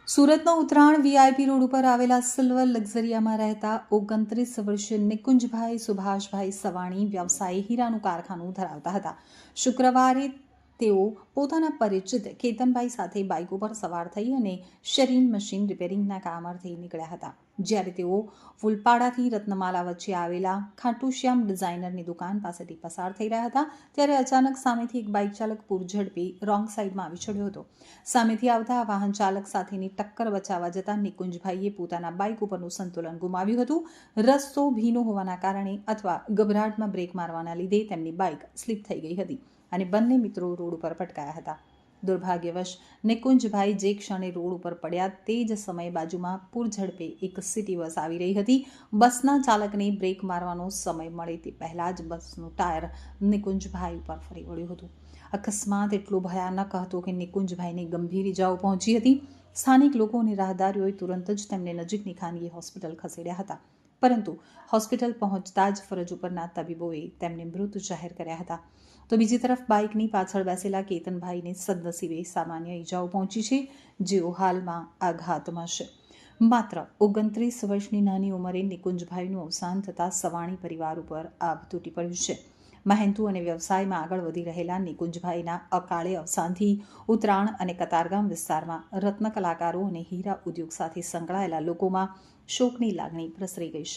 સુરતનો Uttarayan VIP road ઉપર આવેલા સિલ્વર લક્ઝરિયામાં રહેતા 29 વર્ષીય નિકુંજભાઈ સુભાષભાઈ સવાણી વ્યવસાયી હીરાનું કારખાનું ધરાવતા હતા. શુક્રવારે તેઓ પોતાના પરિચિત કેતનભાઈ સાથે બાઇક ઉપર સવાર થઈ અને શરીન મશીન રિપેરિંગના કામ અર્થે નીકળ્યા હતા. જ્યારે તેઓ ફૂલપાડાથી રત્નમાલા વચ્ચે આવેલા ખાટુશ્યામ ડિઝાઇનરની દુકાન પાસેથી પસાર થઈ રહ્યા હતા ત્યારે અચાનક સામેથી એક બાઇક ચાલક પૂરઝડપે રોંગ સાઈડમાં આવી ચડ્યો હતો. સામેથી આવતા વાહન ચાલક સાથેની ટક્કર બચાવવા જતાં નિકુંજભાઈએ પોતાના બાઇક ઉપરનું સંતુલન ગુમાવ્યું હતું. રસ્તો ભીનો હોવાના કારણે અથવા ગભરાટમાં બ્રેક મારવાના લીધે તેમની બાઇક સ્લીપ થઈ ગઈ હતી અને બંને મિત્રો રોડ ઉપર પટકાયા હતા. દુર્ભાગ્યવશ નિકુંજભાઈ જે ક્ષણે રોડ ઉપર પડ્યા તે જ સમયે બાજુમાં પૂરઝડપે એક સિટી બસ આવી રહી હતી. બસના ચાલકને બ્રેક મારવાનો સમય મળે તે પહેલાં જ બસનું ટાયર નિકુંજભાઈ ઉપર ફરી વળ્યું હતું. અકસ્માત એટલો ભયાનક હતો કે નિકુંજભાઈને ગંભીર ઇજાઓ પહોંચી હતી. સ્થાનિક લોકો અને રાહદારીઓએ તુરંત જ તેમને નજીકની ખાનગી હોસ્પિટલ ખસેડ્યા હતા, પરંતુ હોસ્પિટલ પહોંચતા જ ફરજ ઉપરના તબીબોએ તેમને મૃત જાહેર કર્યા હતા. તો બીજી તરફ બાઇકની પાછળ બેસેલા કેતનભાઈને સદનસીબે સામાન્ય ઇજાઓ પહોંચી છે, જેઓ હાલમાં આઘાતમાં છે. માત્ર 29 વર્ષની નાની ઉંમરે નિકુંજભાઈનું અવસાન થતાં સવાણી પરિવાર ઉપર આભ તૂટી પડ્યું છે. મહેનતુ અને વ્યવસાયમાં આગળ વધી રહેલા નિકુંજભાઈના અકાળે અવસાનથી ઉત્તરાયણ અને કતારગામ વિસ્તારમાં રત્ન કલાકારો અને હીરા ઉદ્યોગ સાથે સંકળાયેલા લોકોમાં શોકની લાગણી પ્રસરી ગઈ છે.